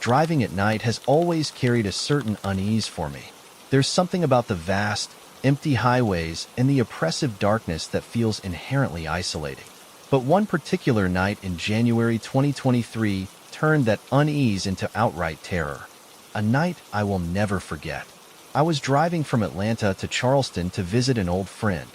Driving at night has always carried a certain unease for me. There's something about the vast, empty highways and the oppressive darkness that feels inherently isolating. But one particular night in January 2023 turned that unease into outright terror. A night I will never forget. I was driving from Atlanta to Charleston to visit an old friend.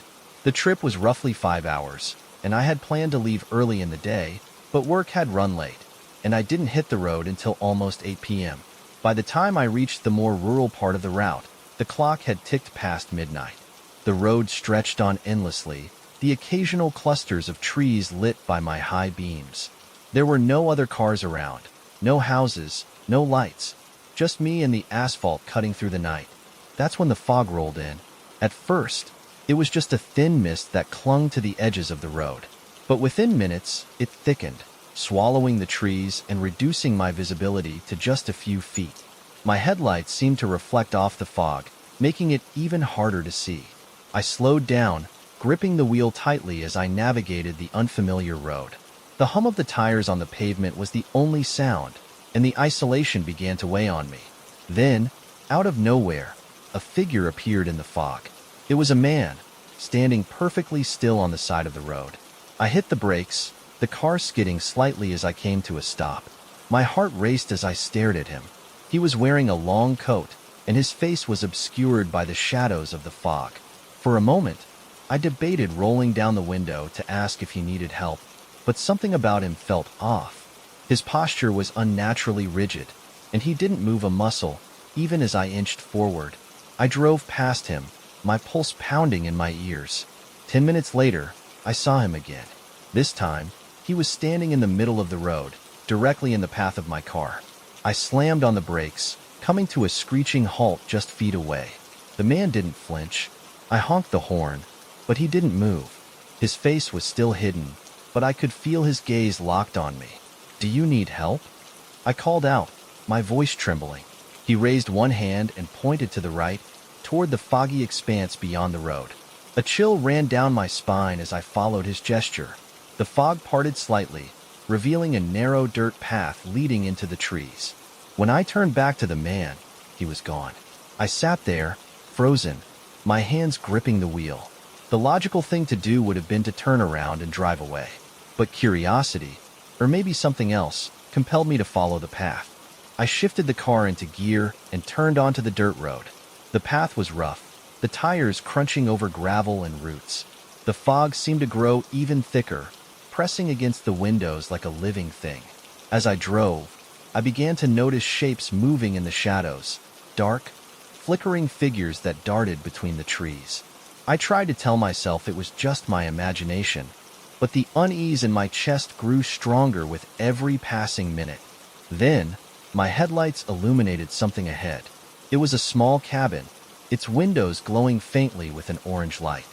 The trip was roughly 5 hours, and I had planned to leave early in the day, but work had run late, and I didn't hit the road until almost 8 p.m. By the time I reached the more rural part of the route, the clock had ticked past midnight. The road stretched on endlessly, the occasional clusters of trees lit by my high beams. There were no other cars around, no houses, no lights, just me and the asphalt cutting through the night. That's when the fog rolled in. At first, it was just a thin mist that clung to the edges of the road. But within minutes, it thickened, swallowing the trees and reducing my visibility to just a few feet. My headlights seemed to reflect off the fog, making it even harder to see. I slowed down, gripping the wheel tightly as I navigated the unfamiliar road. The hum of the tires on the pavement was the only sound, and the isolation began to weigh on me. Then, out of nowhere, a figure appeared in the fog. It was a man, standing perfectly still on the side of the road. I hit the brakes, the car skidding slightly as I came to a stop. My heart raced as I stared at him. He was wearing a long coat, and his face was obscured by the shadows of the fog. For a moment, I debated rolling down the window to ask if he needed help, but something about him felt off. His posture was unnaturally rigid, and he didn't move a muscle, even as I inched forward. I drove past him, my pulse pounding in my ears. 10 minutes later, I saw him again. This time, he was standing in the middle of the road, directly in the path of my car. I slammed on the brakes, coming to a screeching halt just feet away. The man didn't flinch. I honked the horn, but he didn't move. His face was still hidden, but I could feel his gaze locked on me. "Do you need help?" I called out, my voice trembling. He raised one hand and pointed to the right, toward the foggy expanse beyond the road. A chill ran down my spine as I followed his gesture. The fog parted slightly, revealing a narrow dirt path leading into the trees. When I turned back to the man, he was gone. I sat there, frozen, my hands gripping the wheel. The logical thing to do would have been to turn around and drive away. But curiosity, or maybe something else, compelled me to follow the path. I shifted the car into gear and turned onto the dirt road. The path was rough, the tires crunching over gravel and roots. The fog seemed to grow even thicker, pressing against the windows like a living thing. As I drove, I began to notice shapes moving in the shadows, dark, flickering figures that darted between the trees. I tried to tell myself it was just my imagination, but the unease in my chest grew stronger with every passing minute. Then, my headlights illuminated something ahead. It was a small cabin, its windows glowing faintly with an orange light.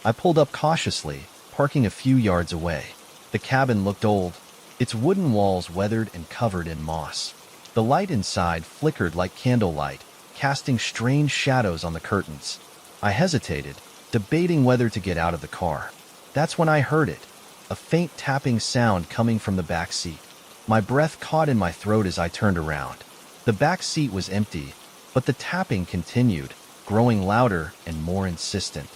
I pulled up cautiously, parking a few yards away. The cabin looked old, its wooden walls weathered and covered in moss. The light inside flickered like candlelight, casting strange shadows on the curtains. I hesitated, debating whether to get out of the car. That's when I heard it, a faint tapping sound coming from the back seat. My breath caught in my throat as I turned around. The back seat was empty, but the tapping continued, growing louder and more insistent.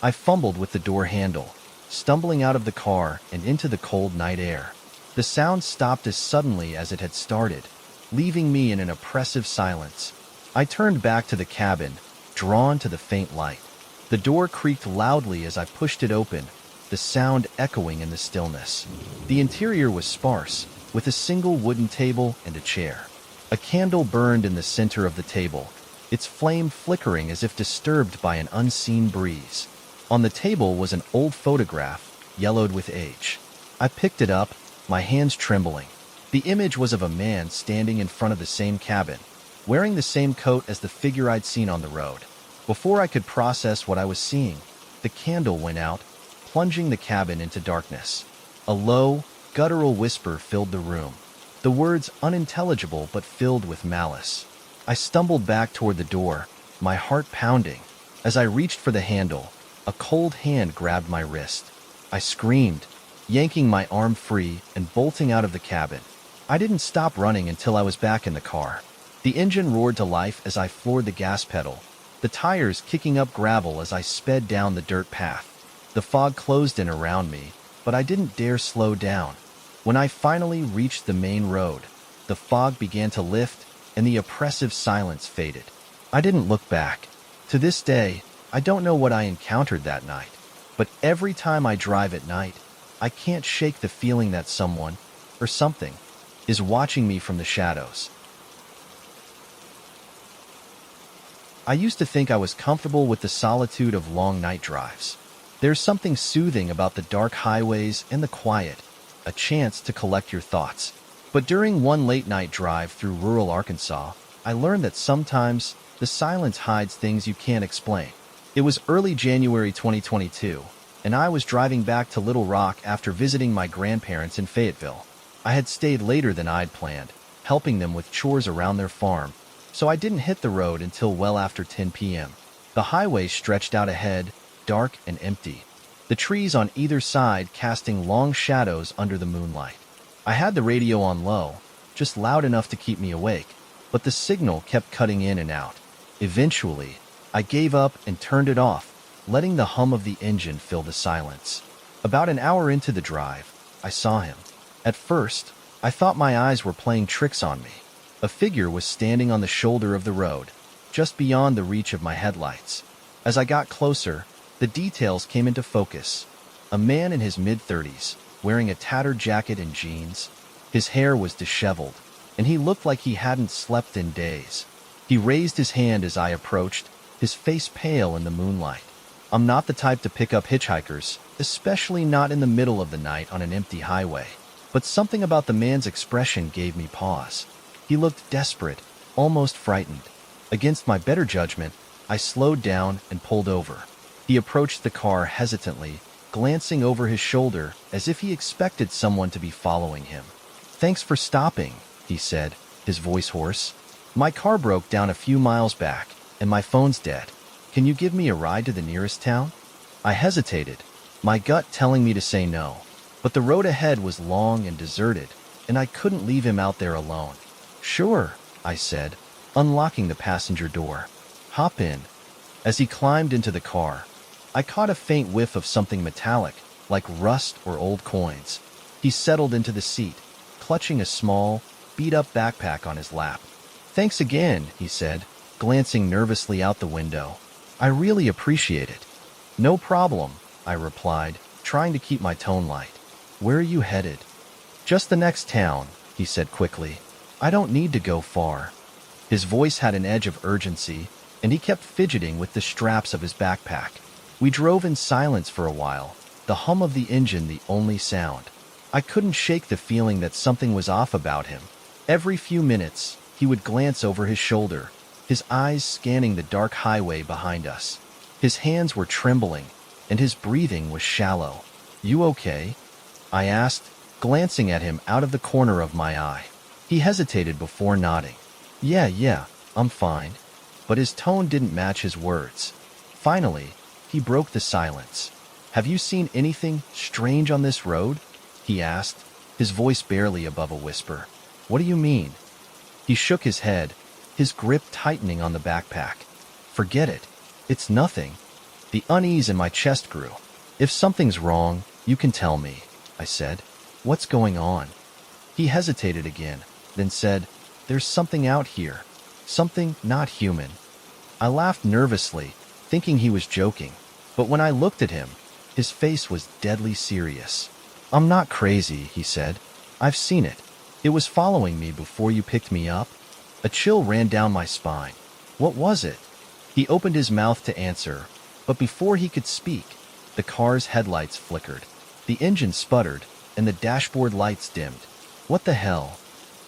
I fumbled with the door handle, stumbling out of the car and into the cold night air. The sound stopped as suddenly as it had started, leaving me in an oppressive silence. I turned back to the cabin, drawn to the faint light. The door creaked loudly as I pushed it open, the sound echoing in the stillness. The interior was sparse, with a single wooden table and a chair. A candle burned in the center of the table, its flame flickering as if disturbed by an unseen breeze. On the table was an old photograph, yellowed with age. I picked it up, my hands trembling. The image was of a man standing in front of the same cabin, wearing the same coat as the figure I'd seen on the road. Before I could process what I was seeing, the candle went out, plunging the cabin into darkness. A low, guttural whisper filled the room, the words unintelligible but filled with malice. I stumbled back toward the door, my heart pounding. As I reached for the handle, a cold hand grabbed my wrist. I screamed, yanking my arm free and bolting out of the cabin. I didn't stop running until I was back in the car. The engine roared to life as I floored the gas pedal, the tires kicking up gravel as I sped down the dirt path. The fog closed in around me, but I didn't dare slow down. When I finally reached the main road, the fog began to lift and the oppressive silence faded. I didn't look back. To this day, I don't know what I encountered that night, but every time I drive at night, I can't shake the feeling that someone, or something, is watching me from the shadows. I used to think I was comfortable with the solitude of long night drives. There's something soothing about the dark highways and the quiet, a chance to collect your thoughts. But during one late-night drive through rural Arkansas, I learned that sometimes the silence hides things you can't explain. It was early January 2022, and I was driving back to Little Rock after visiting my grandparents in Fayetteville. I had stayed later than I'd planned, helping them with chores around their farm, so I didn't hit the road until well after 10 p.m. The highway stretched out ahead, dark and empty, the trees on either side casting long shadows under the moonlight. I had the radio on low, just loud enough to keep me awake, but the signal kept cutting in and out. Eventually, I gave up and turned it off, letting the hum of the engine fill the silence. About an hour into the drive, I saw him. At first, I thought my eyes were playing tricks on me. A figure was standing on the shoulder of the road, just beyond the reach of my headlights. As I got closer, the details came into focus. A man in his mid-30s, wearing a tattered jacket and jeans. His hair was disheveled, and he looked like he hadn't slept in days. He raised his hand as I approached, his face pale in the moonlight. I'm not the type to pick up hitchhikers, especially not in the middle of the night on an empty highway. But something about the man's expression gave me pause. He looked desperate, almost frightened. Against my better judgment, I slowed down and pulled over. He approached the car hesitantly, glancing over his shoulder as if he expected someone to be following him. "Thanks for stopping," he said, his voice hoarse. "My car broke down a few miles back, and my phone's dead. Can you give me a ride to the nearest town?" I hesitated, my gut telling me to say no. But the road ahead was long and deserted, and I couldn't leave him out there alone. "Sure," I said, unlocking the passenger door. "Hop in." As he climbed into the car, I caught a faint whiff of something metallic, like rust or old coins. He settled into the seat, clutching a small, beat-up backpack on his lap. "Thanks again," he said, glancing nervously out the window. "I really appreciate it." "No problem," I replied, trying to keep my tone light. "Where are you headed?" "Just the next town," he said quickly. "I don't need to go far." His voice had an edge of urgency, and he kept fidgeting with the straps of his backpack. We drove in silence for a while, the hum of the engine the only sound. I couldn't shake the feeling that something was off about him. Every few minutes, he would glance over his shoulder, his eyes scanning the dark highway behind us. His hands were trembling, and his breathing was shallow. "You okay?" I asked, glancing at him out of the corner of my eye. He hesitated before nodding. Yeah, I'm fine." But his tone didn't match his words. Finally, he broke the silence. "Have you seen anything strange on this road?" he asked, his voice barely above a whisper. "What do you mean?" He shook his head, his grip tightening on the backpack. "Forget it. It's nothing." The unease in my chest grew. "If something's wrong, you can tell me," I said. "What's going on?" He hesitated again, then said, "There's something out here. Something not human." I laughed nervously, thinking he was joking. But when I looked at him, his face was deadly serious. "I'm not crazy," he said. "I've seen it. It was following me before you picked me up." A chill ran down my spine. "What was it?" He opened his mouth to answer, but before he could speak, the car's headlights flickered. The engine sputtered, and the dashboard lights dimmed. "What the hell?"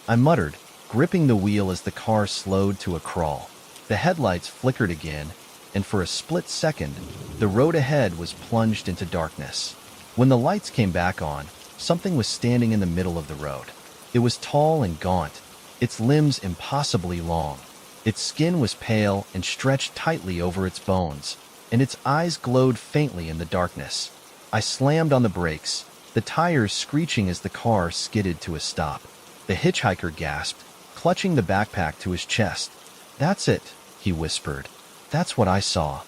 I muttered, gripping the wheel as the car slowed to a crawl. The headlights flickered again, and for a split second, the road ahead was plunged into darkness. When the lights came back on, something was standing in the middle of the road. It was tall and gaunt, its limbs impossibly long. Its skin was pale and stretched tightly over its bones, and its eyes glowed faintly in the darkness. I slammed on the brakes, the tires screeching as the car skidded to a stop. The hitchhiker gasped, clutching the backpack to his chest. "That's it," he whispered. "That's what I saw."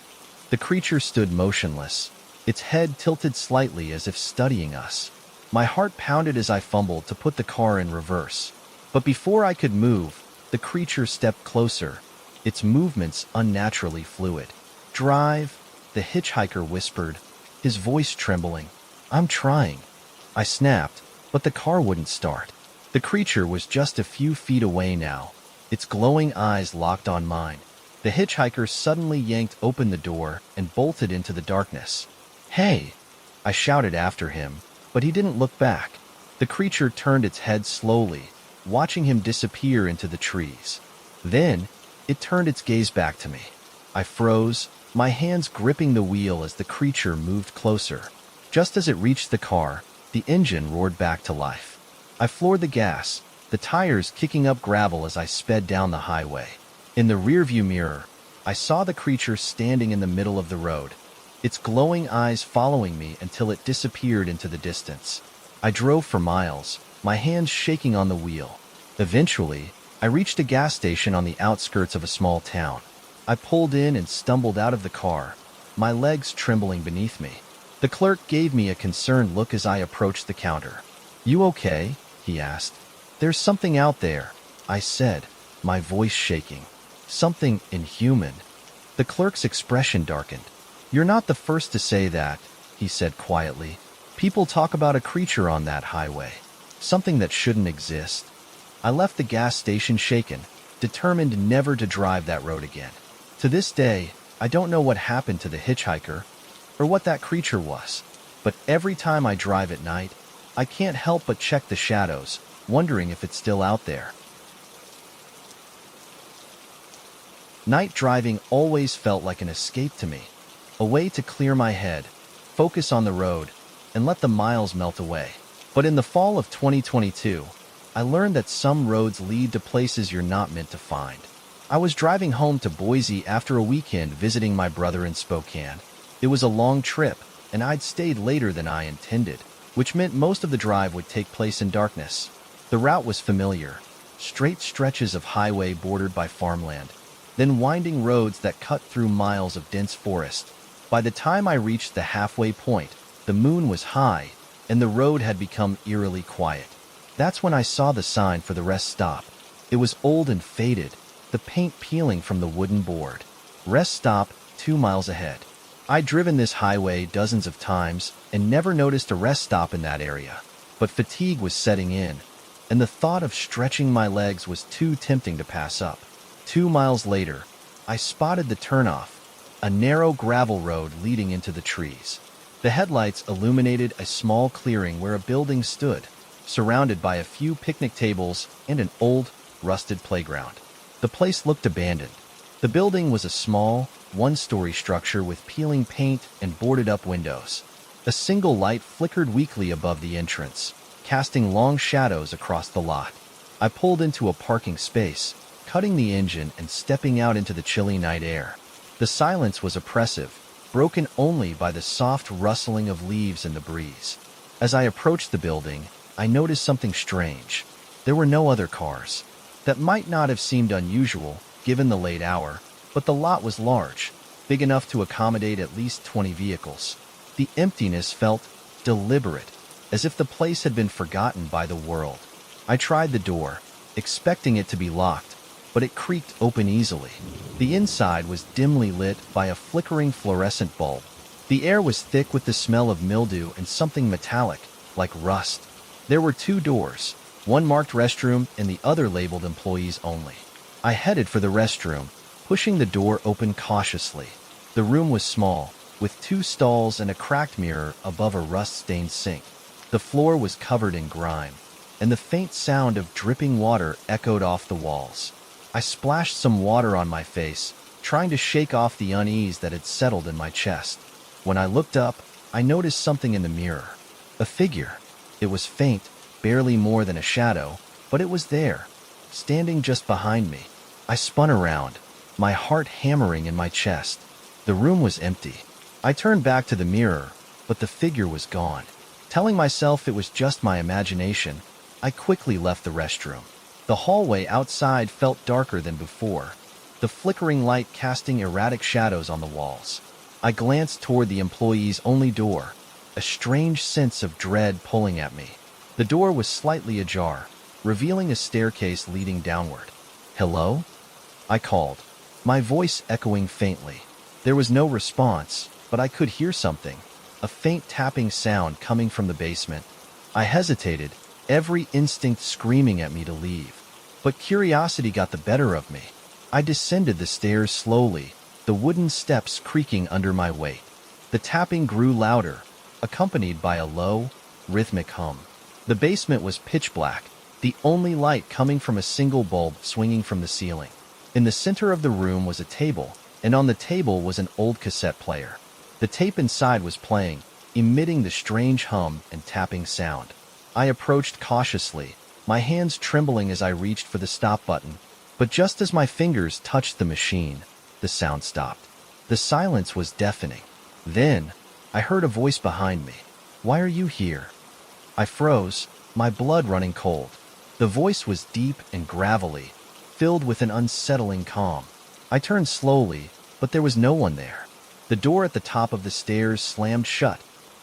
The creature stood motionless, its head tilted slightly as if studying us. My heart pounded as I fumbled to put the car in reverse. But before I could move, the creature stepped closer, its movements unnaturally fluid. "Drive," the hitchhiker whispered, his voice trembling. "I'm trying." I snapped, but the car wouldn't start. The creature was just a few feet away now, its glowing eyes locked on mine. The hitchhiker suddenly yanked open the door and bolted into the darkness. "Hey!" I shouted after him, but he didn't look back. The creature turned its head slowly, watching him disappear into the trees. Then, it turned its gaze back to me. I froze, my hands gripping the wheel as the creature moved closer. Just as it reached the car, the engine roared back to life. I floored the gas, the tires kicking up gravel as I sped down the highway. In the rearview mirror, I saw the creature standing in the middle of the road, its glowing eyes following me until it disappeared into the distance. I drove for miles, my hands shaking on the wheel. Eventually, I reached a gas station on the outskirts of a small town. I pulled in and stumbled out of the car, my legs trembling beneath me. The clerk gave me a concerned look as I approached the counter. "You okay?" he asked. "There's something out there," I said, my voice shaking. "Something inhuman." The clerk's expression darkened. "You're not the first to say that," he said quietly. "People talk about a creature on that highway, something that shouldn't exist." I left the gas station shaken, determined never to drive that road again. To this day, I don't know what happened to the hitchhiker or what that creature was, but every time I drive at night, I can't help but check the shadows, wondering if it's still out there. Night driving always felt like an escape to me, a way to clear my head, focus on the road, and let the miles melt away. But in the fall of 2022, I learned that some roads lead to places you're not meant to find. I was driving home to Boise after a weekend visiting my brother in Spokane. It was a long trip, and I'd stayed later than I intended, which meant most of the drive would take place in darkness. The route was familiar, straight stretches of highway bordered by farmland, then winding roads that cut through miles of dense forest. By the time I reached the halfway point, the moon was high, and the road had become eerily quiet. That's when I saw the sign for the rest stop. It was old and faded, the paint peeling from the wooden board. "Rest stop, 2 miles ahead." I'd driven this highway dozens of times and never noticed a rest stop in that area. But fatigue was setting in, and the thought of stretching my legs was too tempting to pass up. 2 miles later, I spotted the turnoff, a narrow gravel road leading into the trees. The headlights illuminated a small clearing where a building stood, surrounded by a few picnic tables and an old, rusted playground. The place looked abandoned. The building was a small, one-story structure with peeling paint and boarded-up windows. A single light flickered weakly above the entrance, casting long shadows across the lot. I pulled into a parking space, cutting the engine and stepping out into the chilly night air. The silence was oppressive, broken only by the soft rustling of leaves in the breeze. As I approached the building, I noticed something strange. There were no other cars. That might not have seemed unusual, given the late hour, but the lot was large, big enough to accommodate at least 20 vehicles. The emptiness felt deliberate, as if the place had been forgotten by the world. I tried the door, expecting it to be locked, but it creaked open easily. The inside was dimly lit by a flickering fluorescent bulb. The air was thick with the smell of mildew and something metallic, like rust. There were 2 doors, one marked restroom and the other labeled employees only. I headed for the restroom, pushing the door open cautiously. The room was small, with 2 stalls and a cracked mirror above a rust-stained sink. The floor was covered in grime, and the faint sound of dripping water echoed off the walls. I splashed some water on my face, trying to shake off the unease that had settled in my chest. When I looked up, I noticed something in the mirror. A figure. It was faint, barely more than a shadow, but it was there, standing just behind me. I spun around, my heart hammering in my chest. The room was empty. I turned back to the mirror, but the figure was gone. Telling myself it was just my imagination, I quickly left the restroom. The hallway outside felt darker than before, the flickering light casting erratic shadows on the walls. I glanced toward the employee's only door, a strange sense of dread pulling at me. The door was slightly ajar, revealing a staircase leading downward. "Hello?" I called, my voice echoing faintly. There was no response, but I could hear something, a faint tapping sound coming from the basement. I hesitated, every instinct screaming at me to leave. But curiosity got the better of me. I descended the stairs slowly, the wooden steps creaking under my weight. The tapping grew louder, accompanied by a low, rhythmic hum. The basement was pitch black, the only light coming from a single bulb swinging from the ceiling. In the center of the room was a table, and on the table was an old cassette player. The tape inside was playing, emitting the strange hum and tapping sound. I approached cautiously, my hands trembling as I reached for the stop button. But just as my fingers touched the machine, the sound stopped. The silence was deafening. Then, I heard a voice behind me. "Why are you here?" I froze, my blood running cold. The voice was deep and gravelly, filled with an unsettling calm. I turned slowly, but there was no one there. The door at the top of the stairs slammed shut,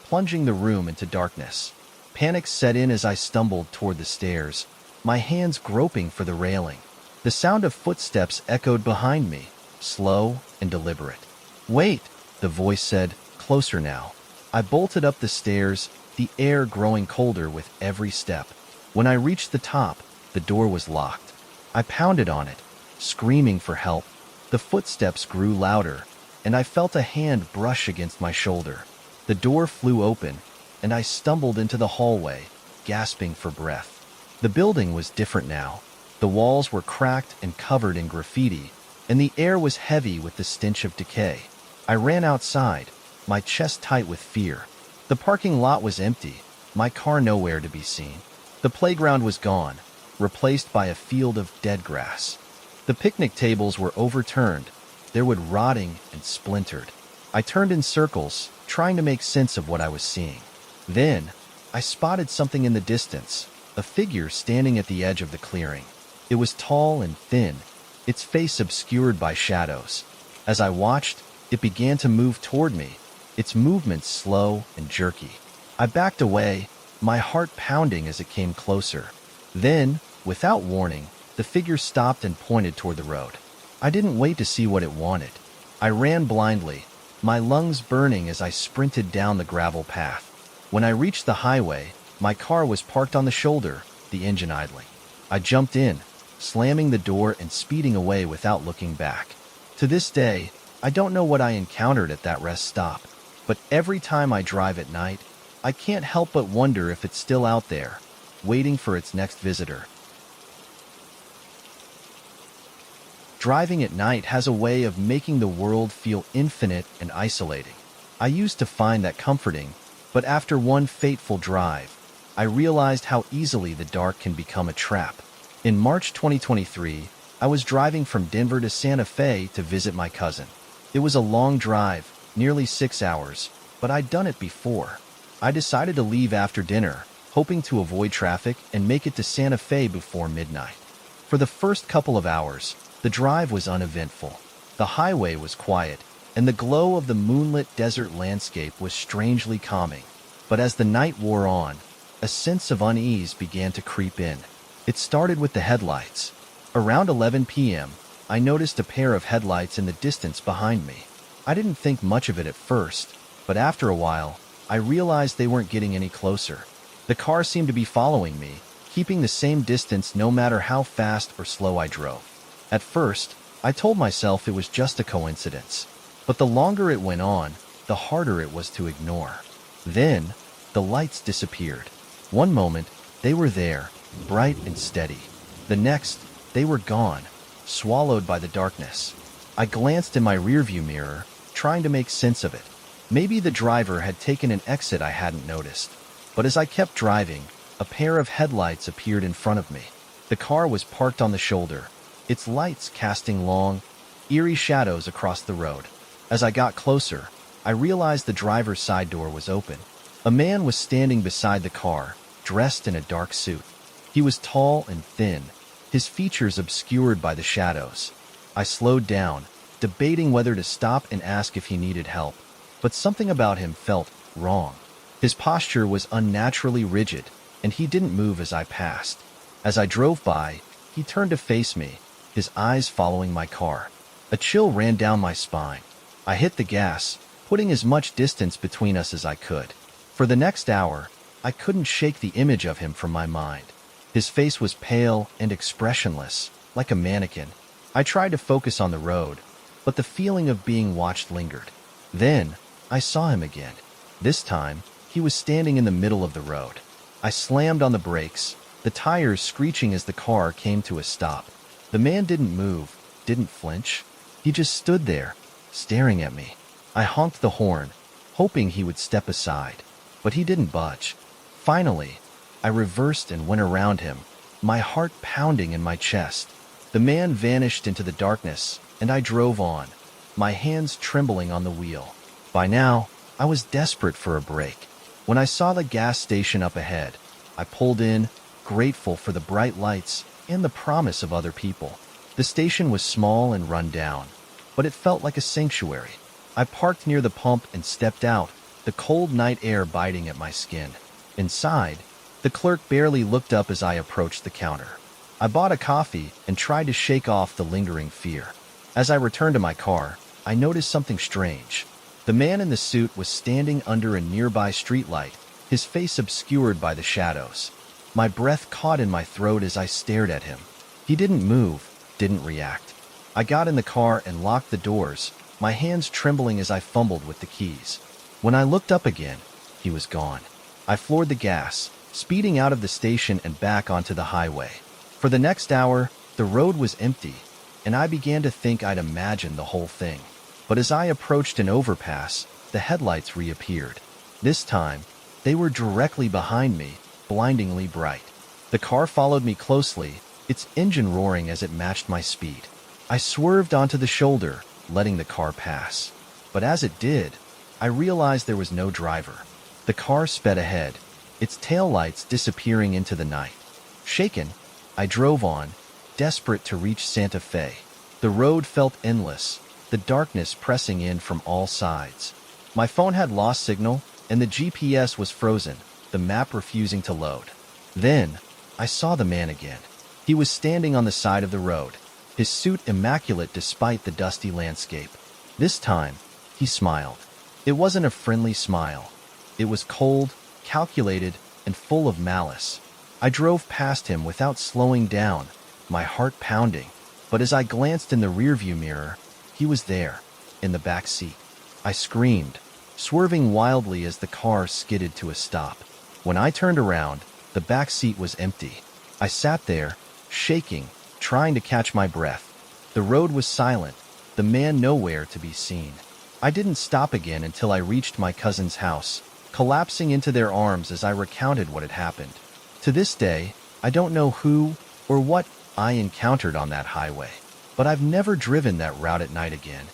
plunging the room into darkness. Panic set in as I stumbled toward the stairs, my hands groping for the railing. The sound of footsteps echoed behind me, slow and deliberate. "Wait," the voice said, closer now. I bolted up the stairs, the air growing colder with every step. When I reached the top, the door was locked. I pounded on it, screaming for help. The footsteps grew louder, and I felt a hand brush against my shoulder. The door flew open, and I stumbled into the hallway, gasping for breath. The building was different now. The walls were cracked and covered in graffiti, and the air was heavy with the stench of decay. I ran outside, my chest tight with fear. The parking lot was empty, my car nowhere to be seen. The playground was gone, replaced by a field of dead grass. The picnic tables were overturned, their wood rotting and splintered. I turned in circles, trying to make sense of what I was seeing. Then, I spotted something in the distance, a figure standing at the edge of the clearing. It was tall and thin, its face obscured by shadows. As I watched, it began to move toward me, its movements slow and jerky. I backed away, my heart pounding as it came closer. Then, without warning, the figure stopped and pointed toward the road. I didn't wait to see what it wanted. I ran blindly, my lungs burning as I sprinted down the gravel path. When I reached the highway, my car was parked on the shoulder, the engine idling. I jumped in, slamming the door and speeding away without looking back. To this day, I don't know what I encountered at that rest stop, but every time I drive at night, I can't help but wonder if it's still out there, waiting for its next visitor. Driving at night has a way of making the world feel infinite and isolating. I used to find that comforting, but after one fateful drive, I realized how easily the dark can become a trap. In March 2023, I was driving from Denver to Santa Fe to visit my cousin. It was a long drive, nearly 6 hours, but I'd done it before. I decided to leave after dinner, hoping to avoid traffic and make it to Santa Fe before midnight. For the first couple of hours, the drive was uneventful. The highway was quiet, and the glow of the moonlit desert landscape was strangely calming. But as the night wore on, a sense of unease began to creep in. It started with the headlights. Around 11 p.m., I noticed a pair of headlights in the distance behind me. I didn't think much of it at first, but after a while, I realized they weren't getting any closer. The car seemed to be following me, keeping the same distance no matter how fast or slow I drove. At first, I told myself it was just a coincidence, but the longer it went on, the harder it was to ignore. Then, the lights disappeared. One moment, they were there, bright and steady. The next, they were gone, swallowed by the darkness. I glanced in my rearview mirror, trying to make sense of it. Maybe the driver had taken an exit I hadn't noticed. But as I kept driving, a pair of headlights appeared in front of me. The car was parked on the shoulder, its lights casting long, eerie shadows across the road. As I got closer, I realized the driver's side door was open. A man was standing beside the car, dressed in a dark suit. He was tall and thin, his features obscured by the shadows. I slowed down, debating whether to stop and ask if he needed help, but something about him felt wrong. His posture was unnaturally rigid, and he didn't move as I passed. As I drove by, he turned to face me, his eyes following my car. A chill ran down my spine. I hit the gas, putting as much distance between us as I could. For the next hour, I couldn't shake the image of him from my mind. His face was pale and expressionless, like a mannequin. I tried to focus on the road, but the feeling of being watched lingered. Then, I saw him again. This time, he was standing in the middle of the road. I slammed on the brakes, the tires screeching as the car came to a stop. The man didn't move, didn't flinch. He just stood there, staring at me. I honked the horn, hoping he would step aside, but he didn't budge. Finally, I reversed and went around him, my heart pounding in my chest. The man vanished into the darkness, and I drove on, my hands trembling on the wheel. By now, I was desperate for a break. When I saw the gas station up ahead, I pulled in, grateful for the bright lights and the promise of other people. The station was small and run down, but it felt like a sanctuary. I parked near the pump and stepped out, the cold night air biting at my skin. Inside, the clerk barely looked up as I approached the counter. I bought a coffee and tried to shake off the lingering fear. As I returned to my car, I noticed something strange. The man in the suit was standing under a nearby streetlight, his face obscured by the shadows. My breath caught in my throat as I stared at him. He didn't move, didn't react. I got in the car and locked the doors, my hands trembling as I fumbled with the keys. When I looked up again, he was gone. I floored the gas, speeding out of the station and back onto the highway. For the next hour, the road was empty, and I began to think I'd imagined the whole thing. But as I approached an overpass, the headlights reappeared. This time, they were directly behind me, blindingly bright. The car followed me closely, its engine roaring as it matched my speed. I swerved onto the shoulder, letting the car pass. But as it did, I realized there was no driver. The car sped ahead, its taillights disappearing into the night. Shaken, I drove on, desperate to reach Santa Fe. The road felt endless, the darkness pressing in from all sides. My phone had lost signal, and the GPS was frozen, the map refusing to load. Then, I saw the man again. He was standing on the side of the road, his suit immaculate despite the dusty landscape. This time, he smiled. It wasn't a friendly smile. It was cold, calculated, and full of malice. I drove past him without slowing down, my heart pounding. But as I glanced in the rearview mirror, he was there, in the back seat. I screamed, swerving wildly as the car skidded to a stop. When I turned around, the back seat was empty. I sat there, shaking, trying to catch my breath. The road was silent, the man nowhere to be seen. I didn't stop again until I reached my cousin's house, collapsing into their arms as I recounted what had happened. To this day, I don't know who or what I encountered on that highway, but I've never driven that route at night again.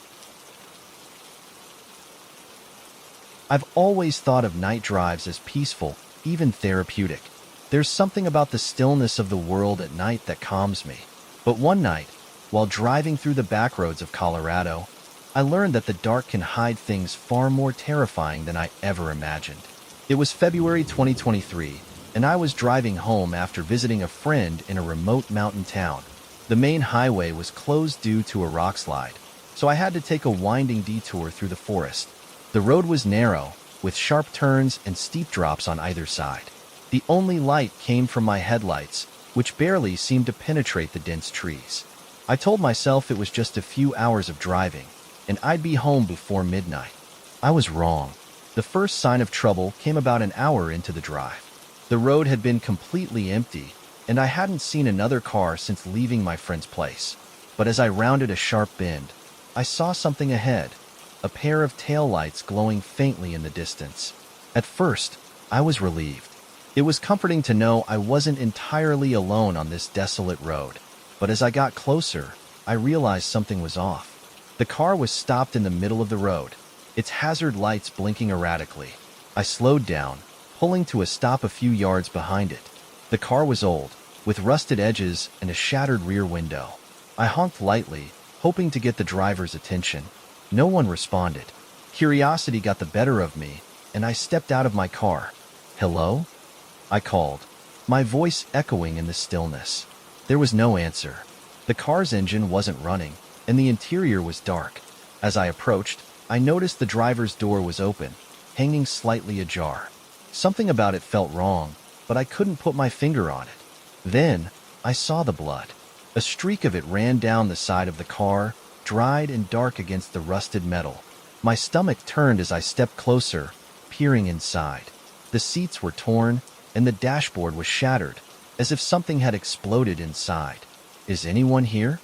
I've always thought of night drives as peaceful, even therapeutic. There's something about the stillness of the world at night that calms me. But one night, while driving through the back roads of Colorado, I learned that the dark can hide things far more terrifying than I ever imagined. It was February 2023, and I was driving home after visiting a friend in a remote mountain town. The main highway was closed due to a rock slide, so I had to take a winding detour through the forest. The road was narrow, with sharp turns and steep drops on either side. The only light came from my headlights, which barely seemed to penetrate the dense trees. I told myself it was just a few hours of driving, and I'd be home before midnight. I was wrong. The first sign of trouble came about an hour into the drive. The road had been completely empty, and I hadn't seen another car since leaving my friend's place. But as I rounded a sharp bend, I saw something ahead, a pair of taillights glowing faintly in the distance. At first, I was relieved. It was comforting to know I wasn't entirely alone on this desolate road. But as I got closer, I realized something was off. The car was stopped in the middle of the road, its hazard lights blinking erratically. I slowed down, pulling to a stop a few yards behind it. The car was old, with rusted edges and a shattered rear window. I honked lightly, hoping to get the driver's attention. No one responded. Curiosity got the better of me, and I stepped out of my car. "Hello?" I called, my voice echoing in the stillness. There was no answer. The car's engine wasn't running, and the interior was dark. As I approached, I noticed the driver's door was open, hanging slightly ajar. Something about it felt wrong, but I couldn't put my finger on it. Then, I saw the blood. A streak of it ran down the side of the car, dried and dark against the rusted metal. My stomach turned as I stepped closer, peering inside. The seats were torn, and the dashboard was shattered, as if something had exploded inside. "Is anyone here?"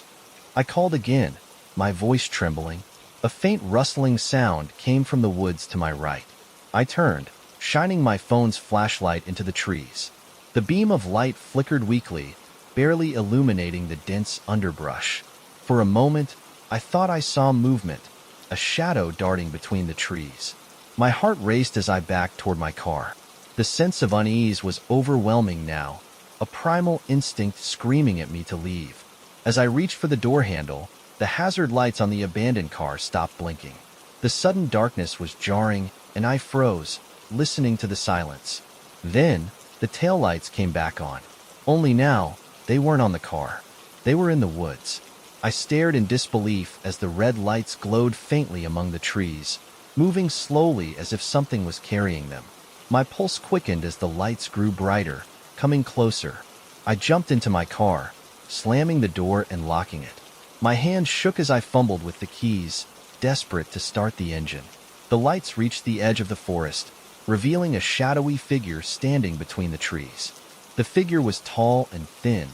I called again, my voice trembling. A faint rustling sound came from the woods to my right. I turned, shining my phone's flashlight into the trees. The beam of light flickered weakly, barely illuminating the dense underbrush. For a moment, I thought I saw movement, a shadow darting between the trees. My heart raced as I backed toward my car. The sense of unease was overwhelming now, a primal instinct screaming at me to leave. As I reached for the door handle, the hazard lights on the abandoned car stopped blinking. The sudden darkness was jarring, and I froze, listening to the silence. Then, the taillights came back on. Only now, they weren't on the car. They were in the woods. I stared in disbelief as the red lights glowed faintly among the trees, moving slowly as if something was carrying them. My pulse quickened as the lights grew brighter, coming closer. I jumped into my car, slamming the door and locking it. My hands shook as I fumbled with the keys, desperate to start the engine. The lights reached the edge of the forest, revealing a shadowy figure standing between the trees. The figure was tall and thin,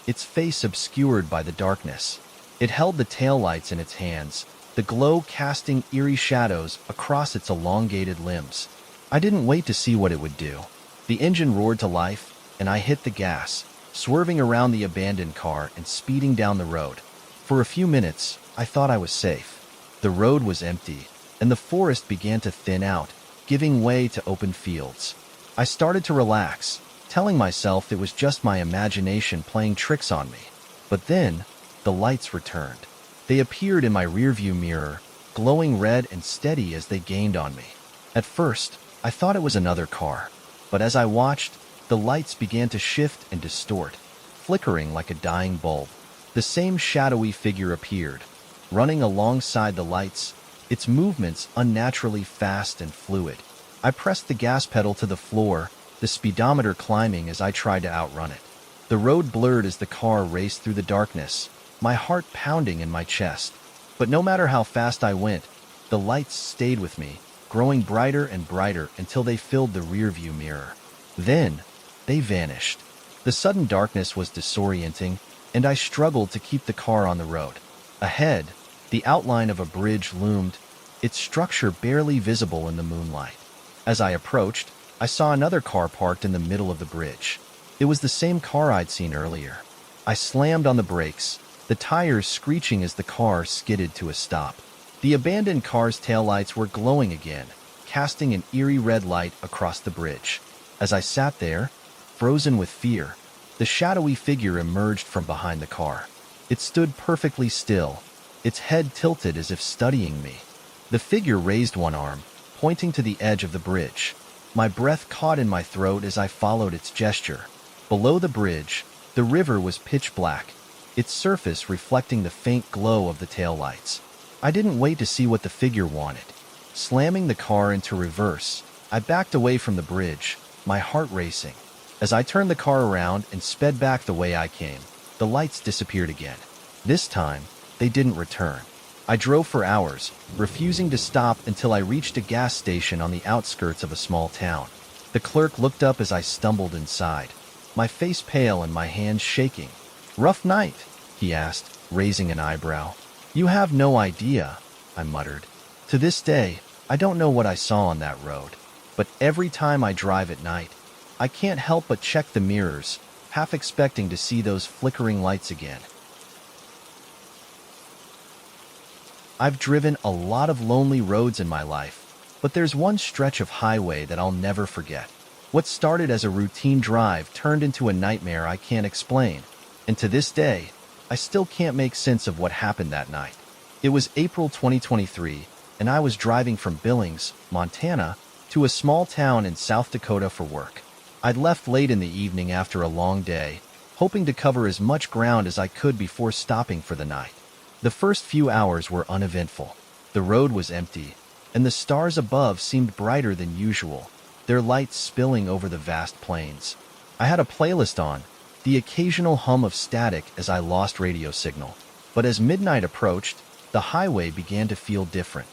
its face obscured by the darkness. It held the taillights in its hands, the glow casting eerie shadows across its elongated limbs. I didn't wait to see what it would do. The engine roared to life, and I hit the gas, swerving around the abandoned car and speeding down the road. For a few minutes, I thought I was safe. The road was empty, and the forest began to thin out, giving way to open fields. I started to relax, telling myself it was just my imagination playing tricks on me. But then, the lights returned. They appeared in my rearview mirror, glowing red and steady as they gained on me. At first, I thought it was another car, but as I watched, the lights began to shift and distort, flickering like a dying bulb. The same shadowy figure appeared, running alongside the lights, its movements unnaturally fast and fluid. I pressed the gas pedal to the floor, the speedometer climbing as I tried to outrun it. The road blurred as the car raced through the darkness, my heart pounding in my chest. But no matter how fast I went, the lights stayed with me, growing brighter and brighter until they filled the rearview mirror. Then, they vanished. The sudden darkness was disorienting, and I struggled to keep the car on the road. Ahead, the outline of a bridge loomed, its structure barely visible in the moonlight. As I approached, I saw another car parked in the middle of the bridge. It was the same car I'd seen earlier. I slammed on the brakes, the tires screeching as the car skidded to a stop. The abandoned car's taillights were glowing again, casting an eerie red light across the bridge. As I sat there, frozen with fear, the shadowy figure emerged from behind the car. It stood perfectly still, its head tilted as if studying me. The figure raised one arm, pointing to the edge of the bridge. My breath caught in my throat as I followed its gesture. Below the bridge, the river was pitch black, its surface reflecting the faint glow of the taillights. I didn't wait to see what the figure wanted. Slamming the car into reverse, I backed away from the bridge, my heart racing. As I turned the car around and sped back the way I came, the lights disappeared again. This time, they didn't return. I drove for hours, refusing to stop until I reached a gas station on the outskirts of a small town. The clerk looked up as I stumbled inside, my face pale and my hands shaking. "Rough night?" he asked, raising an eyebrow. "You have no idea," I muttered. To this day, I don't know what I saw on that road, but every time I drive at night, I can't help but check the mirrors, half expecting to see those flickering lights again. I've driven a lot of lonely roads in my life, but there's one stretch of highway that I'll never forget. What started as a routine drive turned into a nightmare I can't explain, and to this day, I still can't make sense of what happened that night. It was April 2023, and I was driving from Billings, Montana, to a small town in South Dakota for work. I'd left late in the evening after a long day, hoping to cover as much ground as I could before stopping for the night. The first few hours were uneventful. The road was empty, and the stars above seemed brighter than usual, their lights spilling over the vast plains. I had a playlist on, the occasional hum of static as I lost radio signal. But as midnight approached, the highway began to feel different.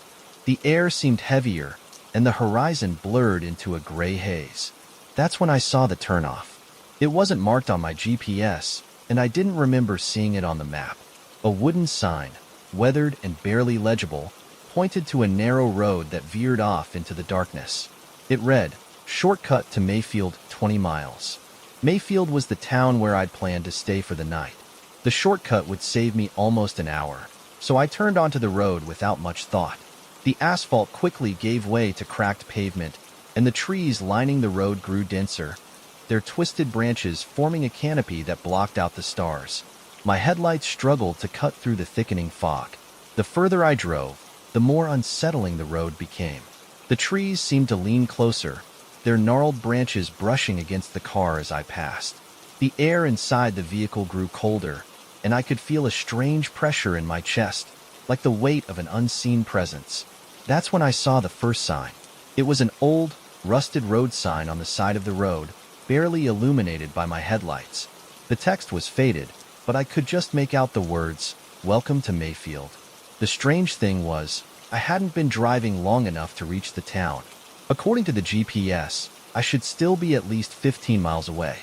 The air seemed heavier, and the horizon blurred into a gray haze. That's when I saw the turnoff. It wasn't marked on my GPS, and I didn't remember seeing it on the map. A wooden sign, weathered and barely legible, pointed to a narrow road that veered off into the darkness. It read, "Shortcut to Mayfield, 20 miles." Mayfield was the town where I'd planned to stay for the night. The shortcut would save me almost an hour, so I turned onto the road without much thought. The asphalt quickly gave way to cracked pavement, and the trees lining the road grew denser, their twisted branches forming a canopy that blocked out the stars. My headlights struggled to cut through the thickening fog. The further I drove, the more unsettling the road became. The trees seemed to lean closer, their gnarled branches brushing against the car as I passed. The air inside the vehicle grew colder, and I could feel a strange pressure in my chest, like the weight of an unseen presence. That's when I saw the first sign. It was an old, rusted road sign on the side of the road, barely illuminated by my headlights. The text was faded, but I could just make out the words, "Welcome to Mayfield." The strange thing was, I hadn't been driving long enough to reach the town. According to the GPS, I should still be at least 15 miles away.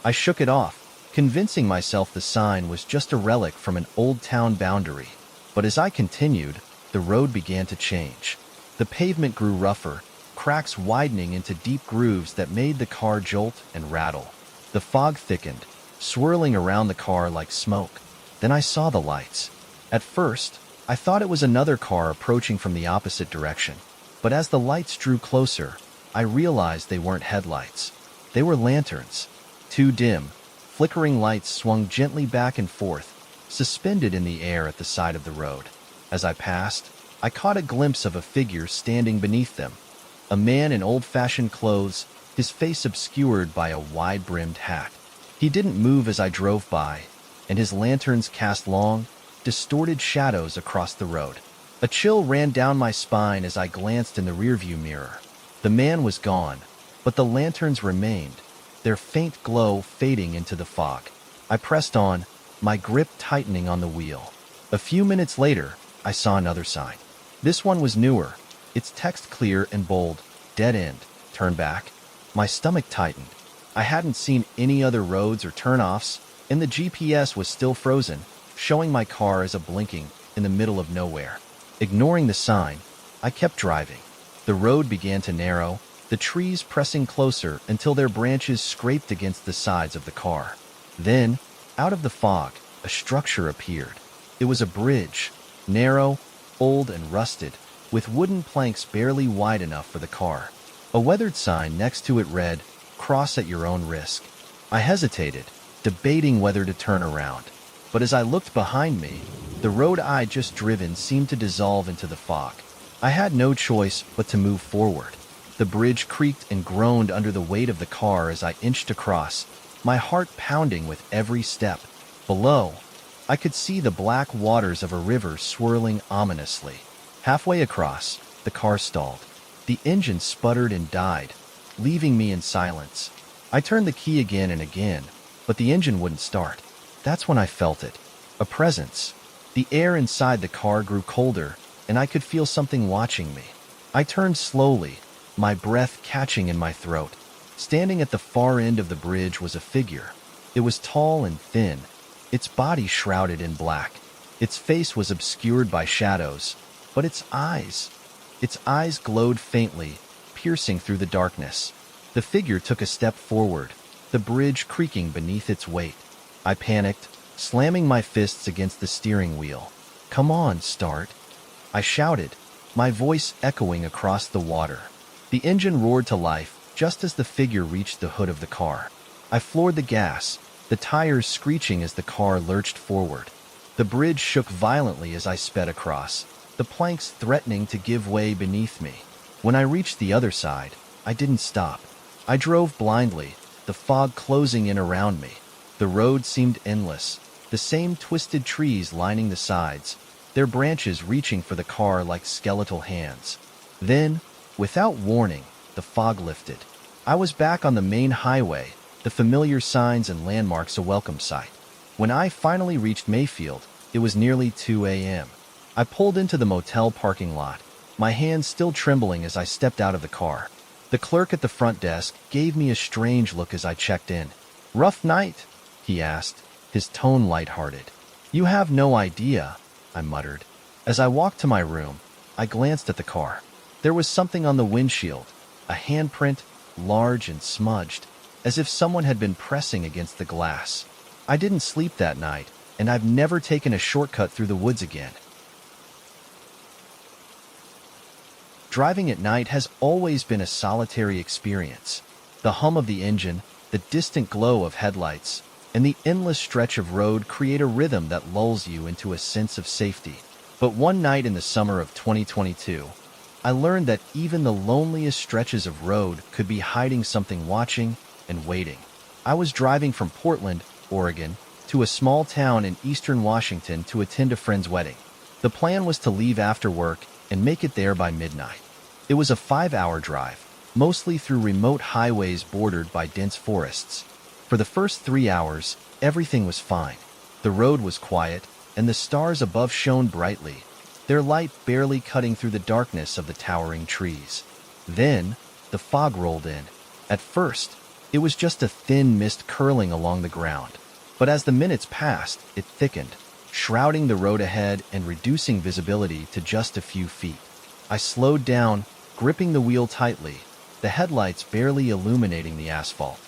I shook it off, convincing myself the sign was just a relic from an old town boundary. But as I continued, the road began to change. The pavement grew rougher, cracks widening into deep grooves that made the car jolt and rattle. The fog thickened, swirling around the car like smoke. Then I saw the lights. At first, I thought it was another car approaching from the opposite direction. But as the lights drew closer, I realized they weren't headlights. They were lanterns. Two dim, flickering lights swung gently back and forth, suspended in the air at the side of the road. As I passed, I caught a glimpse of a figure standing beneath them. A man in old-fashioned clothes, his face obscured by a wide-brimmed hat. He didn't move as I drove by, and his lanterns cast long, distorted shadows across the road. A chill ran down my spine as I glanced in the rearview mirror. The man was gone, but the lanterns remained, their faint glow fading into the fog. I pressed on, my grip tightening on the wheel. A few minutes later, I saw another sign. This one was newer, its text clear and bold, "Dead end, turn back." My stomach tightened. I hadn't seen any other roads or turnoffs, and the GPS was still frozen, showing my car as a blinking in the middle of nowhere. Ignoring the sign, I kept driving. The road began to narrow, the trees pressing closer until their branches scraped against the sides of the car. Then, out of the fog, a structure appeared. It was a bridge, narrow, old and rusted, with wooden planks barely wide enough for the car. A weathered sign next to it read, "Cross at your own risk." I hesitated, debating whether to turn around. But as I looked behind me, the road I'd just driven seemed to dissolve into the fog. I had no choice but to move forward. The bridge creaked and groaned under the weight of the car as I inched across, my heart pounding with every step. Below, I could see the black waters of a river swirling ominously. Halfway across, the car stalled. The engine sputtered and died, leaving me in silence. I turned the key again and again, but the engine wouldn't start. That's when I felt it. A presence. The air inside the car grew colder, and I could feel something watching me. I turned slowly, my breath catching in my throat. Standing at the far end of the bridge was a figure. It was tall and thin, its body shrouded in black. Its face was obscured by shadows, but its eyes glowed faintly, piercing through the darkness. The figure took a step forward, the bridge creaking beneath its weight. I panicked, slamming my fists against the steering wheel. "Come on, start," I shouted, my voice echoing across the water. The engine roared to life, just as the figure reached the hood of the car. I floored the gas, the tires screeching as the car lurched forward. The bridge shook violently as I sped across, the planks threatening to give way beneath me. When I reached the other side, I didn't stop. I drove blindly, the fog closing in around me. The road seemed endless, the same twisted trees lining the sides, their branches reaching for the car like skeletal hands. Then, without warning, the fog lifted. I was back on the main highway, the familiar signs and landmarks a welcome sight. When I finally reached Mayfield, it was nearly 2 a.m. I pulled into the motel parking lot, my hands still trembling as I stepped out of the car. The clerk at the front desk gave me a strange look as I checked in. "Rough night?" he asked, his tone lighthearted. "You have no idea," I muttered. As I walked to my room, I glanced at the car. There was something on the windshield, a handprint, large and smudged, as if someone had been pressing against the glass. I didn't sleep that night, and I've never taken a shortcut through the woods again. Driving at night has always been a solitary experience. The hum of the engine, the distant glow of headlights, and the endless stretch of road create a rhythm that lulls you into a sense of safety. But one night in the summer of 2022, I learned that even the loneliest stretches of road could be hiding something watching and waiting. I was driving from Portland, Oregon, to a small town in eastern Washington to attend a friend's wedding. The plan was to leave after work and make it there by midnight. It was a 5-hour drive, mostly through remote highways bordered by dense forests. For the first 3 hours, everything was fine. The road was quiet, and the stars above shone brightly, their light barely cutting through the darkness of the towering trees. Then, the fog rolled in. At first, it was just a thin mist curling along the ground. But as the minutes passed, it thickened, shrouding the road ahead and reducing visibility to just a few feet. I slowed down, gripping the wheel tightly, the headlights barely illuminating the asphalt.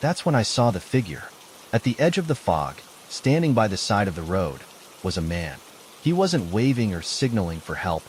That's when I saw the figure. At the edge of the fog, standing by the side of the road, was a man. He wasn't waving or signaling for help.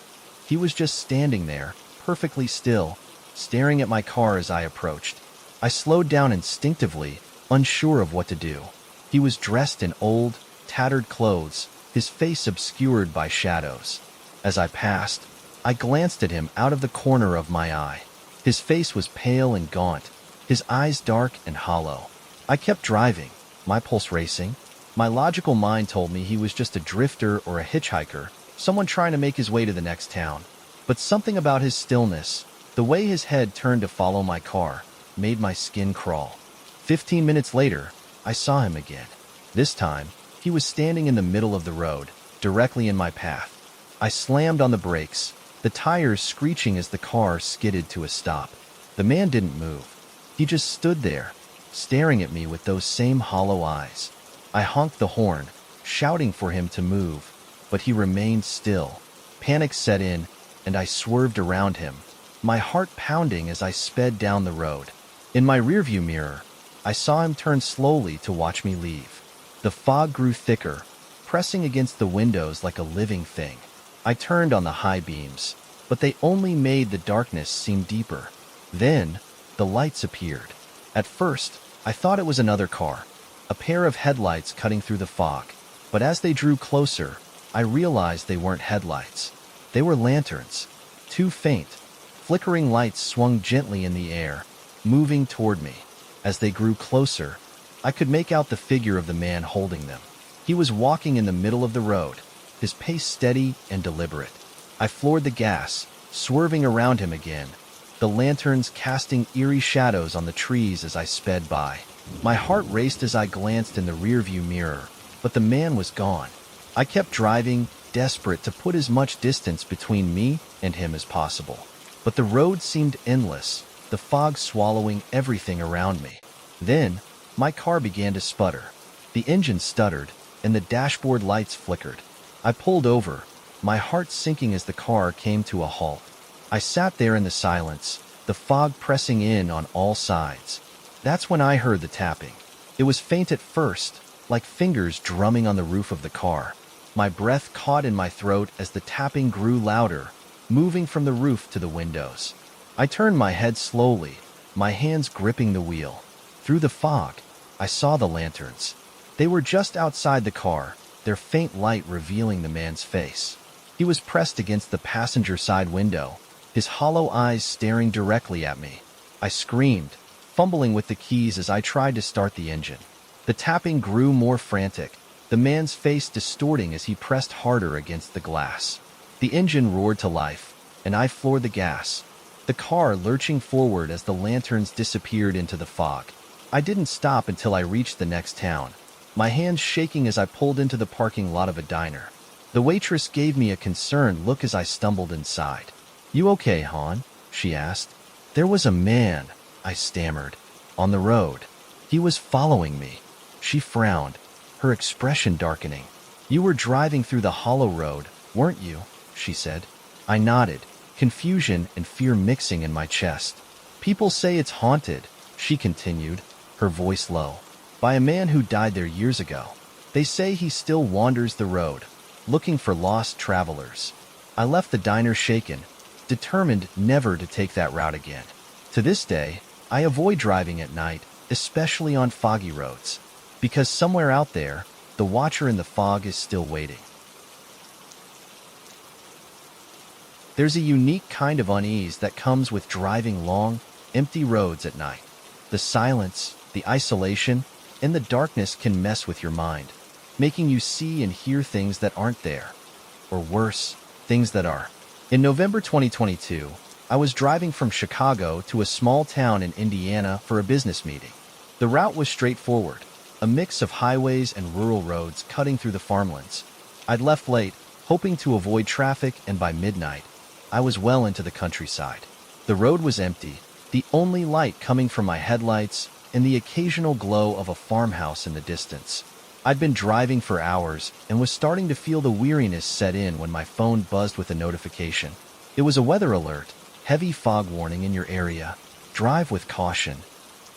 He was just standing there, perfectly still, staring at my car as I approached. I slowed down instinctively, unsure of what to do. He was dressed in old, tattered clothes, his face obscured by shadows. As I passed, I glanced at him out of the corner of my eye. His face was pale and gaunt, his eyes dark and hollow. I kept driving, my pulse racing. My logical mind told me he was just a drifter or a hitchhiker, someone trying to make his way to the next town. But something about his stillness, the way his head turned to follow my car, made my skin crawl. 15 minutes later, I saw him again. This time, he was standing in the middle of the road, directly in my path. I slammed on the brakes, the tires screeching as the car skidded to a stop. The man didn't move. He just stood there, staring at me with those same hollow eyes. I honked the horn, shouting for him to move, but he remained still. Panic set in, and I swerved around him, my heart pounding as I sped down the road. In my rearview mirror, I saw him turn slowly to watch me leave. The fog grew thicker, pressing against the windows like a living thing. I turned on the high beams, but they only made the darkness seem deeper. Then, the lights appeared. At first, I thought it was another car, a pair of headlights cutting through the fog. But as they drew closer, I realized they weren't headlights. They were lanterns, too faint. Flickering lights swung gently in the air, moving toward me. As they grew closer, I could make out the figure of the man holding them. He was walking in the middle of the road, his pace steady and deliberate. I floored the gas, swerving around him again, the lanterns casting eerie shadows on the trees as I sped by. My heart raced as I glanced in the rearview mirror, but the man was gone. I kept driving, desperate to put as much distance between me and him as possible. But the road seemed endless, the fog swallowing everything around me. Then, my car began to sputter. The engine stuttered, and the dashboard lights flickered. I pulled over, my heart sinking as the car came to a halt. I sat there in the silence, the fog pressing in on all sides. That's when I heard the tapping. It was faint at first, like fingers drumming on the roof of the car. My breath caught in my throat as the tapping grew louder, moving from the roof to the windows. I turned my head slowly, my hands gripping the wheel. Through the fog, I saw the lanterns. They were just outside the car, their faint light revealing the man's face. He was pressed against the passenger side window, his hollow eyes staring directly at me. I screamed, fumbling with the keys as I tried to start the engine. The tapping grew more frantic, the man's face distorting as he pressed harder against the glass. The engine roared to life, and I floored the gas, the car lurching forward as the lanterns disappeared into the fog. I didn't stop until I reached the next town, my hands shaking as I pulled into the parking lot of a diner. The waitress gave me a concerned look as I stumbled inside. "You okay, hon?" she asked. "There was a man," I stammered, "on the road. He was following me." She frowned, her expression darkening. "You were driving through the hollow road, weren't you?" she said. I nodded, confusion and fear mixing in my chest. "People say it's haunted," she continued, her voice low, "by a man who died there years ago. They say he still wanders the road, looking for lost travelers." I left the diner shaken, determined never to take that route again. To this day, I avoid driving at night, especially on foggy roads, because somewhere out there, the watcher in the fog is still waiting. There's a unique kind of unease that comes with driving long, empty roads at night. The silence, the isolation, and the darkness can mess with your mind, making you see and hear things that aren't there. Or worse, things that are. In November 2022, I was driving from Chicago to a small town in Indiana for a business meeting. The route was straightforward, a mix of highways and rural roads cutting through the farmlands. I'd left late, hoping to avoid traffic, and by midnight, I was well into the countryside. The road was empty, the only light coming from my headlights and the occasional glow of a farmhouse in the distance. I'd been driving for hours and was starting to feel the weariness set in when my phone buzzed with a notification. It was a weather alert, heavy fog warning in your area. Drive with caution.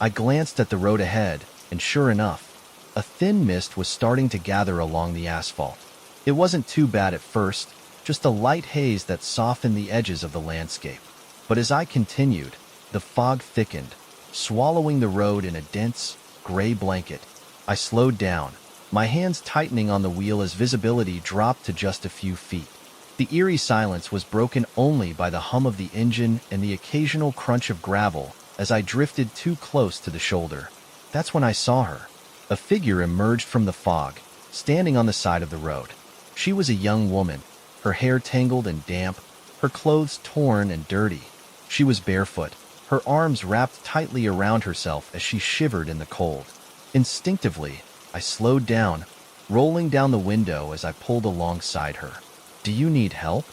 I glanced at the road ahead, and sure enough, a thin mist was starting to gather along the asphalt. It wasn't too bad at first, just a light haze that softened the edges of the landscape. But as I continued, the fog thickened, swallowing the road in a dense, gray blanket. I slowed down, my hands tightening on the wheel as visibility dropped to just a few feet. The eerie silence was broken only by the hum of the engine and the occasional crunch of gravel as I drifted too close to the shoulder. That's when I saw her. A figure emerged from the fog, standing on the side of the road. She was a young woman, her hair tangled and damp, her clothes torn and dirty. She was barefoot, her arms wrapped tightly around herself as she shivered in the cold. Instinctively, I slowed down, rolling down the window as I pulled alongside her. "Do you need help?"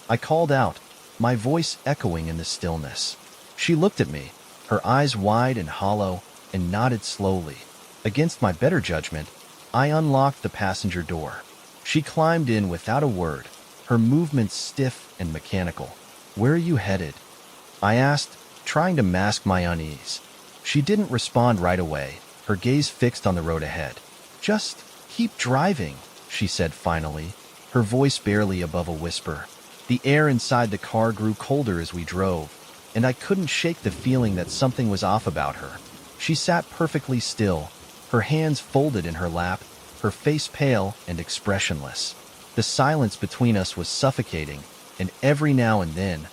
I called out, my voice echoing in the stillness. She looked at me, her eyes wide and hollow, and nodded slowly. Against my better judgment, I unlocked the passenger door. She climbed in without a word, her movements stiff and mechanical. "Where are you headed?" I asked, trying to mask my unease. She didn't respond right away, her gaze fixed on the road ahead. "Just keep driving," she said finally, her voice barely above a whisper. The air inside the car grew colder as we drove, and I couldn't shake the feeling that something was off about her. She sat perfectly still, her hands folded in her lap, her face pale and expressionless. The silence between us was suffocating, and every now and then,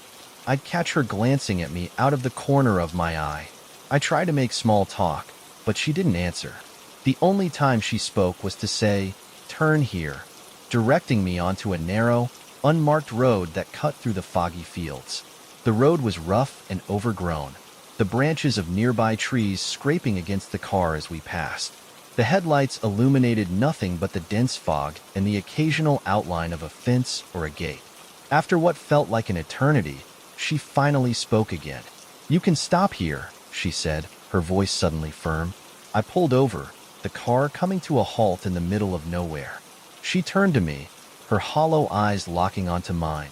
I'd catch her glancing at me out of the corner of my eye. I tried to make small talk, but she didn't answer. The only time she spoke was to say, "Turn here," directing me onto a narrow, unmarked road that cut through the foggy fields. The road was rough and overgrown, the branches of nearby trees scraping against the car as we passed. The headlights illuminated nothing but the dense fog and the occasional outline of a fence or a gate. After what felt like an eternity, she finally spoke again. "You can stop here," she said, her voice suddenly firm. I pulled over, the car coming to a halt in the middle of nowhere. She turned to me, her hollow eyes locking onto mine.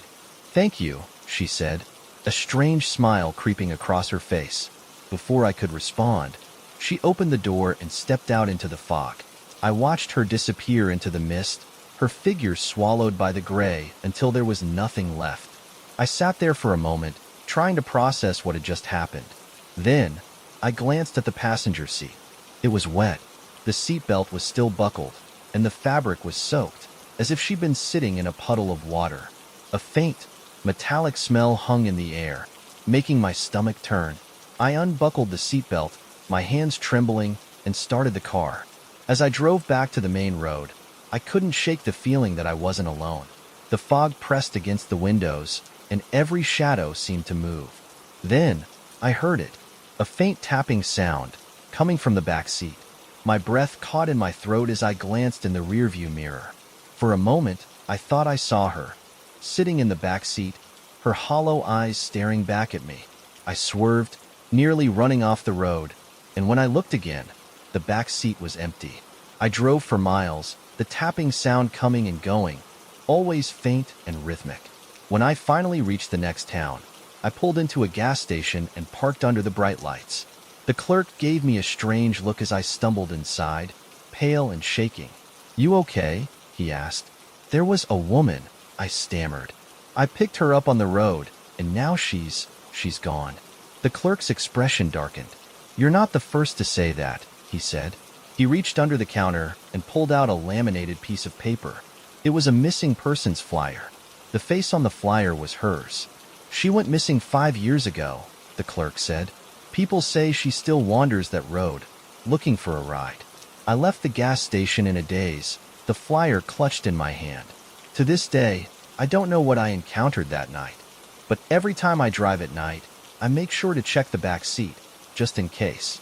"Thank you," she said, a strange smile creeping across her face. Before I could respond, she opened the door and stepped out into the fog. I watched her disappear into the mist, her figure swallowed by the gray until there was nothing left. I sat there for a moment, trying to process what had just happened. Then, I glanced at the passenger seat. It was wet. The seatbelt was still buckled, and the fabric was soaked, as if she'd been sitting in a puddle of water. A faint, metallic smell hung in the air, making my stomach turn. I unbuckled the seatbelt, my hands trembling, and started the car. As I drove back to the main road, I couldn't shake the feeling that I wasn't alone. The fog pressed against the windows, and every shadow seemed to move. Then, I heard it, a faint tapping sound, coming from the back seat. My breath caught in my throat as I glanced in the rearview mirror. For a moment, I thought I saw her, sitting in the back seat, her hollow eyes staring back at me. I swerved, nearly running off the road, and when I looked again, the back seat was empty. I drove for miles, the tapping sound coming and going, always faint and rhythmic. When I finally reached the next town, I pulled into a gas station and parked under the bright lights. The clerk gave me a strange look as I stumbled inside, pale and shaking. "You okay?" he asked. "There was a woman," I stammered. "I picked her up on the road, and now she's gone." The clerk's expression darkened. "You're not the first to say that," he said. He reached under the counter and pulled out a laminated piece of paper. It was a missing persons flyer. The face on the flyer was hers. "She went missing 5 years ago," the clerk said. "People say she still wanders that road, looking for a ride." I left the gas station in a daze, the flyer clutched in my hand. To this day, I don't know what I encountered that night. But every time I drive at night, I make sure to check the back seat, just in case.